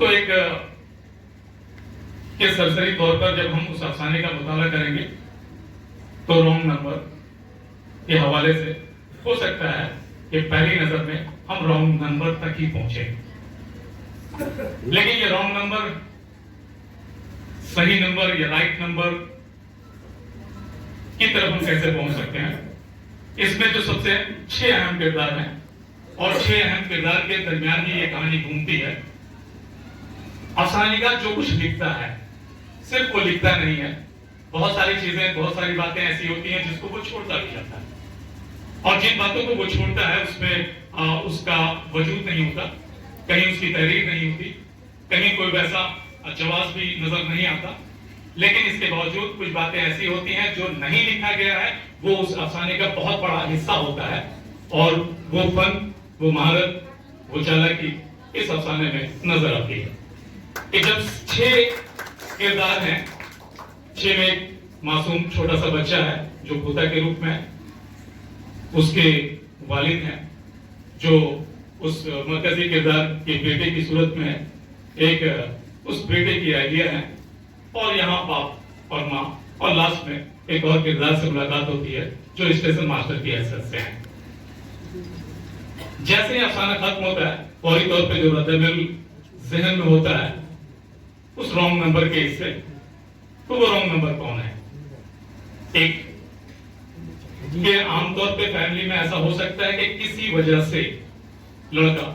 تو ایک کہ سرسری طور پر جب ہم اس افسانے کا مطالعہ کریں گے تو رونگ نمبر کے حوالے سے ہو سکتا ہے کہ پہلی نظر میں ہم رونگ نمبر تک ہی پہنچے، لیکن یہ رونگ نمبر صحیح نمبر یا رائٹ نمبر کی طرف ہم کیسے پہنچ سکتے ہیں؟ اس میں جو سب سے 6 اہم کردار ہیں اور 6 اہم کردار کے درمیان ہی یہ کہانی گھومتی ہے۔ افسانے کا جو کچھ لکھتا ہے صرف وہ لکھتا نہیں ہے، بہت ساری چیزیں، بہت ساری باتیں ایسی ہوتی ہیں جس کو وہ چھوڑتا بھی جاتا ہے، اور جن باتوں کو وہ چھوڑتا ہے اس میں اس کا وجود نہیں ہوتا، کہیں اس کی تحریر نہیں ہوتی، کہیں کوئی ویسا جواز بھی نظر نہیں آتا، لیکن اس کے باوجود کچھ باتیں ایسی ہوتی ہیں جو نہیں لکھا گیا ہے، وہ اس افسانے کا بہت بڑا حصہ ہوتا ہے، اور وہ فن، وہ مہارت، وہ چالاکی اس افسانے میں نظر آتی ہے کہ جب 6 کردار ہیں، 6 میں ایک معصوم چھوٹا سا بچہ ہے جو پوتا کے روپ میں ہے، اس کے والد ہیں جو اس مرکزی کردار کے بیٹے کی صورت میں ہے، ایک اس بیٹے کی اہلیہ ہے، اور یہاں باپ اور ماں، اور لاسٹ میں ایک اور کردار سے ملاقات ہوتی ہے جو اسٹیشن ماسٹر کی حیثیت سے ہے۔ جیسے ہی افسانہ ختم ہوتا ہے فوری طور پہ جو ردعمل ذہن میں ہوتا ہے اس رونگ نمبر کے حصے، تو وہ رونگ نمبر کون ہے؟ ایک کہ عام طور پہ فیملی میں ایسا ہو سکتا ہے کہ کسی وجہ سے لڑکا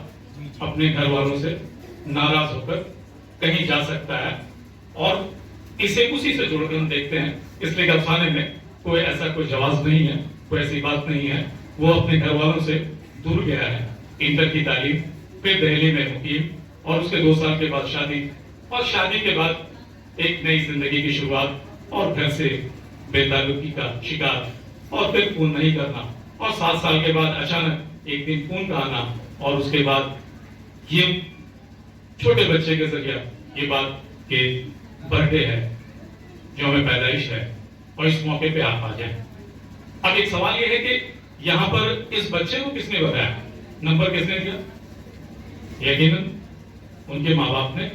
اپنے گھر والوں سے ناراض ہو کر کہیں جا سکتا ہے، اور اسے اسی سے جوڑ کر ہم دیکھتے ہیں، اس لیے کہ افسانے میں کوئی ایسا کوئی جواز نہیں ہے، کوئی ایسی بات نہیں ہے، وہ اپنے گھر والوں سے دور گیا ہے، انٹر کی تعلیم، پھر دہلی میں مقیم، اور اس کے 2 سال کے بعد شادی، اور شادی کے بعد ایک نئی زندگی کی شروعات، اور گھر سے بے تعلقی کا شکار، اور پھر فون نہیں کرنا، اور 7 سال کے بعد اچانک ایک دن فون کا آنا، اور اس کے بعد یہ چھوٹے بچے کے ذریعہ یہ بات کہ برتھ ڈے ہے، جو ہمیں پیدائش ہے، اور اس موقع پہ آپ آ جائیں۔ اب ایک سوال یہ ہے کہ یہاں پر اس بچے کو کس نے بتایا، نمبر کس نے دیا؟ یقیناً ان کے ماں باپ نے،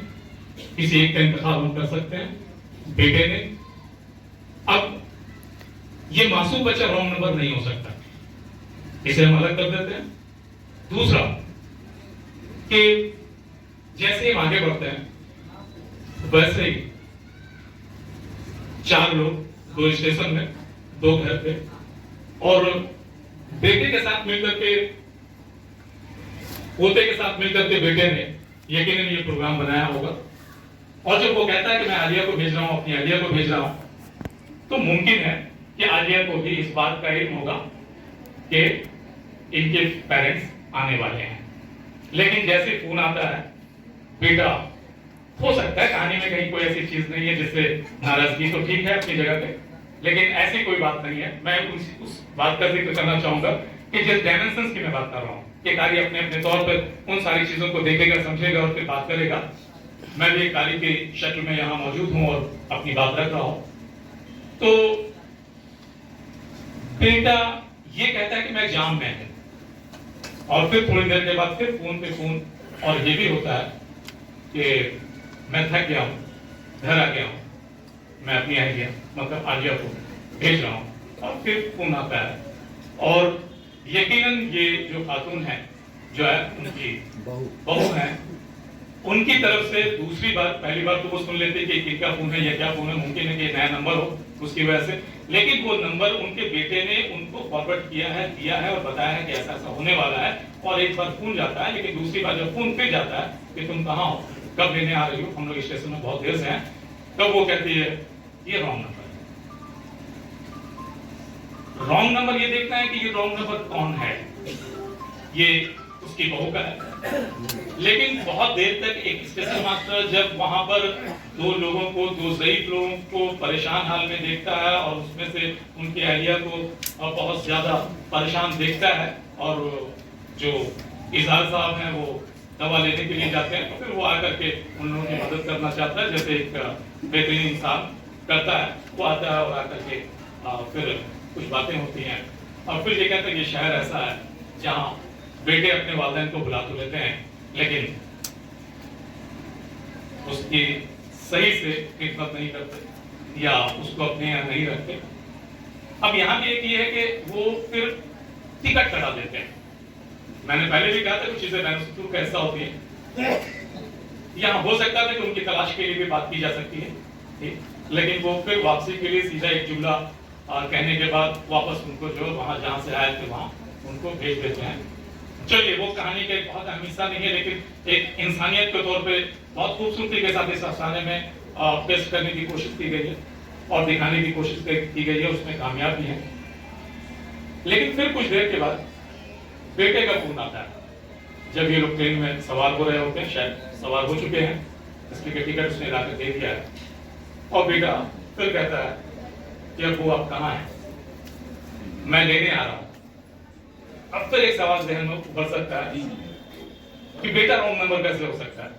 کسی ایک کا انتخاب ہم کر سکتے ہیں، بیٹے نے۔ اب یہ معصوم بچہ رونگ نمبر نہیں ہو سکتا، اسے ہم الگ کر دیتے ہیں۔ دوسرا کہ جیسے ہم آگے بڑھتے ہیں ویسے ہی 4 لوگ 2 اسٹیشن میں، 2 گھر پہ، اور بیٹے کے ساتھ مل کر کے، پوتے کے ساتھ مل کر کے بیٹے نے یقیناً یہ پروگرام بنایا ہوگا، اور جب وہ کہتا ہے کہ میں عالیہ کو بھیج رہا ہوں، اپنی عالیہ کو بھیج رہا ہوں، تو ممکن ہے کہ عالیہ کو بھی اس بات کا علم ہوگا کہ ان کے پیرنٹس آنے والے ہیں، لیکن جیسے فون آتا ہے، بیٹا ہو سکتا ہے کہانی میں کہیں کوئی ایسی چیز نہیں ہے جس سے ناراضگی، تو ٹھیک ہے اپنی جگہ پہ، لیکن ایسی کوئی بات نہیں ہے۔ میں اس بات کا ذکر کرنا چاہوں گا کہ جس ڈائمنشنز کی میں بات کر رہا ہوں کہ قاری اپنے اپنے طور پر ان ساری چیزوں کو دیکھے گا، سمجھے گا، اور پھر بات کرے گا۔ میں بھی ایک قاری کی شکل میں یہاں موجود ہوں اور اپنی بات رکھ رہا ہوں۔ تو بیٹا یہ کہتا ہے کہ میں جام میں ہوں، اور پھر تھوڑی دیر کے بعد پھر فون پہ فون، اور یہ بھی ہوتا ہے کہ میں تھک گیا ہوں، گھر آ گیا ہوں، میں اپنی اہلیہ مطلب عالیہ کو بھیج رہا ہوں، اور پھر فون آتا ہے، اور یقیناً یہ جو خاتون ہے، جو ہے ان کی بہو ہے، ان کی طرف سے دوسری بار، پہلی بار تو وہ سن لیتے کہ کن کا فون ہے یا کیا فون ہے، ممکن ہے کہ نیا نمبر ہو اس کی وجہ سے، لیکن وہ نمبر ان کے بیٹے نے ان کو فارورڈ کیا ہے، دیا ہے، اور بتایا ہے کہ ایسا ایسا ہونے والا ہے، اور ایک بار فون جاتا ہے، لیکن دوسری بار جب فون پھر جاتا ہے کہ تم کہاں ہو، کب لینے آ رہی ہو، ہم لوگ اسٹیشن میں بہت دیر سے ہیں، تب وہ کہتی ہے یہ رانگ نمبر ہے۔ رانگ نمبر یہ دیکھنا ہے کہ یہ رانگ نمبر کون ہے، یہ اس کی بہو کا ہے، لیکن بہت دیر تک ایک اسٹیشن ماسٹر جب وہاں پر 2 لوگوں کو، 2 ضعیف لوگوں کو پریشان حال میں دیکھتا ہے، اور اس میں سے ان کی اہلیہ کو بہت زیادہ پریشان دیکھتا ہے، اور جو اظہار صاحب ہیں وہ دوا لینے کے لیے جاتے ہیں، تو پھر وہ آ کر کے ان لوگوں کی مدد کرنا چاہتا ہے، جیسے ایک بہترین انسان کرتا ہے، وہ آتا ہے اور آ کر کے پھر کچھ باتیں ہوتی ہیں، اور پھر یہ کہتے ہیں یہ شہر ایسا ہے جہاں بیٹے اپنے والدین کو بلا تو لیتے ہیں، لیکن اس کی صحیح سے خدمت نہیں کرتے یا اس کو اپنے یہاں نہیں رکھتے. اب یہاں بھی ایک یہ ہے کہ وہ پھر ٹکٹ کٹا دیتے ہیں. میں نے پہلے بھی کہا تھا کچھ چیزیں بین السطور کا حصہ ہوتی ہیں. یہاں ہو سکتا تھا کہ ان کی تلاش کے لیے بھی بات کی جا سکتی ہے, لیکن وہ پھر واپسی کے لیے سیدھا ایک جملہ کہنے کے بعد واپس ان کو جو وہاں جہاں سے آئے تھے وہاں ان کو بھیج دیتے ہیں. چلیے وہ کہانی کا ایک بہت اہم حصہ نہیں ہے, لیکن ایک انسانیت کے طور پہ بہت خوبصورتی کے ساتھ اس افسانے میں پیش کرنے کی کوشش کی گئی ہے اور دکھانے کی کوشش کی گئی ہے, اس میں کامیاب بھی ہے. لیکن پھر کچھ دیر کے بعد بیٹے کا فون آتا ہے. جب یہ لوگ ٹرین میں سوار ہو رہے ہوتے ہیں, شاید سوار ہو چکے ہیں, اس لیے ٹکٹ اس نے لا کر دے دیا ہے, اور بیٹا پھر کہتا ہے کہ ابو آپ کہاں ہیں, میں لینے آ رہا ہوں. اب پھر ایک سوال ذہن میں ابھر سکتا ہے کہ بیٹا رانگ نمبر کیسے ہو سکتا ہے.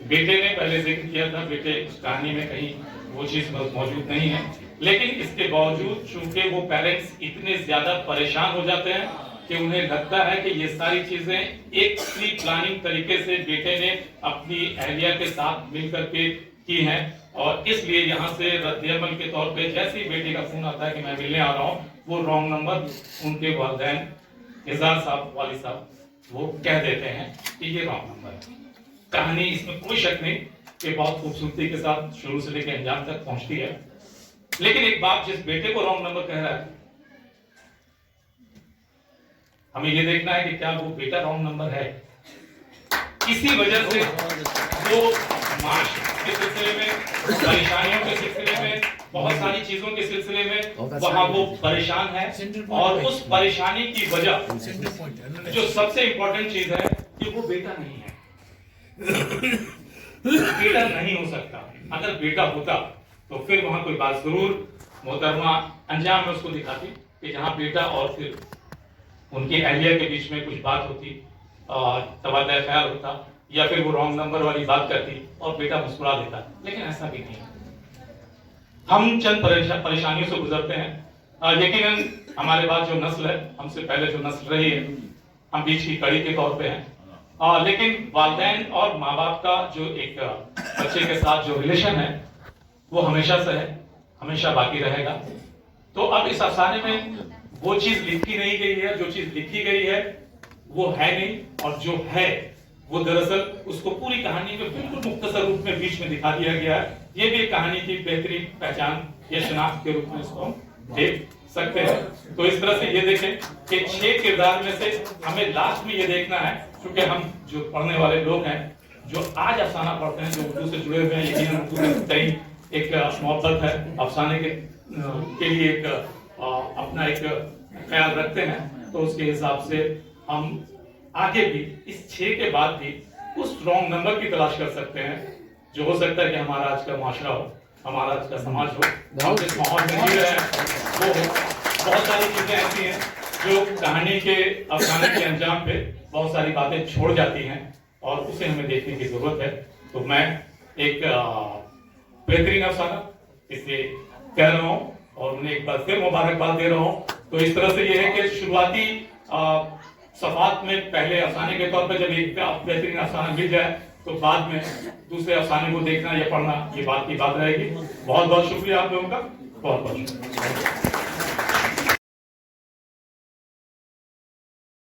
بیٹے نے پہلے ذکر کیا تھا, بیٹے اس کہانی میں کہیں وہ چیز موجود نہیں ہے, لیکن اس کے باوجود چونکہ وہ پیرنٹس اتنے زیادہ پریشان ہو جاتے ہیں کہ انہیں لگتا ہے کہ یہ ساری چیزیں ایک پری پلاننگ طریقے سے بیٹے نے اپنی اہلیہ کے ساتھ مل کر کے کی ہیں, اور اس لیے یہاں سے رد عمل کے طور پہ جیسے ہی بیٹے کا فون آتا ہے کہ میں ملنے آ رہا ہوں, وہ رانگ نمبر ان کے والدین اعزاز صاحب, والد صاحب وہ کہہ دیتے ہیں کہ یہ رانگ نمبر ہے. کہانی اس میں کوئی شک نہیں کہ بہت خوبصورتی کے ساتھ شروع سے لے کے انجام تک پہنچتی ہے, لیکن ایک باپ جس بیٹے کو رانگ نمبر کہہ رہا ہے, ہمیں یہ دیکھنا ہے کہ کیا وہ بیٹا رانگ نمبر ہے. اسی وجہ سے وہ معاش کے سلسلے میں, پریشانیوں کے سلسلے میں, بہت ساری چیزوں کے سلسلے میں وہاں وہ پریشان ہے, اور اس پریشانی کی وجہ جو سب سے امپورٹنٹ چیز ہے کہ وہ بیٹا نہیں ہے. بیٹا نہیں ہو سکتا. اگر بیٹا ہوتا تو پھر وہاں کوئی بات ضرور محترمہ انجام میں اس کو دکھاتی کہ جہاں بیٹا اور پھر ان کی اہلیہ کے بیچ میں کچھ بات ہوتی, تبادلہ خیال ہوتا, یا پھر وہ رانگ نمبر والی بات کرتی اور بیٹا مسکرا دیتا. لیکن ایسا بھی نہیں. ہم چند پریشانیوں سے گزرتے ہیں. یقیناً ہمارے بعد جو نسل ہے, ہم سے پہلے جو نسل رہی ہے, ہم بیچ کی کڑی کے طور پہ ہیں, لیکن والدین اور ماں باپ کا جو ایک بچے کے ساتھ جو ریلیشن ہے وہ ہمیشہ سے ہے, ہمیشہ باقی رہے گا. تو اب اس افسانے میں وہ چیز لکھی نہیں گئی ہے, جو چیز لکھی گئی ہے وہ ہے نہیں, اور جو ہے وہ دراصل اس کو پوری کہانی میں بالکل مختصر روپ میں بیچ میں دکھا دیا گیا ہے. یہ بھی ایک کہانی کی بہترین پہچان یا شناخت کے روپ میں اس کو ہم دیکھ سکتے ہیں. تو اس طرح سے یہ دیکھیں کہ 6 کردار میں سے ہمیں لاسٹ میں یہ دیکھنا ہے, کیونکہ ہم جو پڑھنے والے لوگ ہیں, جو آج افسانہ پڑھتے ہیں, جو اردو سے جڑے ہوئے ہیں, یقیناً اردو میں کئی ایک محبت ہے افسانے کے لیے, ایک اپنا ایک خیال رکھتے ہیں. تو اس کے حساب سے ہم آگے بھی اس 6 کے بعد بھی اس رانگ نمبر کی تلاش کر سکتے ہیں, جو ہو سکتا ہے کہ ہمارا آج کا معاشرہ ہو, ہمارا آج کا سماج ہو, ہم جس ماحول میں جی رہے ہیں وہ ہو. بہت ساری چیزیں ایسی ہیں جو کہانی کے افسانے کے انجام پہ بہت ساری باتیں چھوڑ جاتی ہیں, اور اسے ہمیں دیکھنے کی ضرورت ہے. تو میں ایک بہترین افسانہ اس لیے کہہ رہا ہوں, اور انہیں ایک بار پھر مبارکباد دے رہا ہوں. تو اس طرح سے یہ ہے کہ شروعاتی صفحات میں پہلے افسانے کے طور پہ جب ایک بہترین افسانہ مل جائے تو بعد میں دوسرے افسانے کو دیکھنا یا پڑھنا یہ بات کی بات رہے گی. بہت بہت شکریہ آپ لوگوں کا, بہت بہت شکریہ.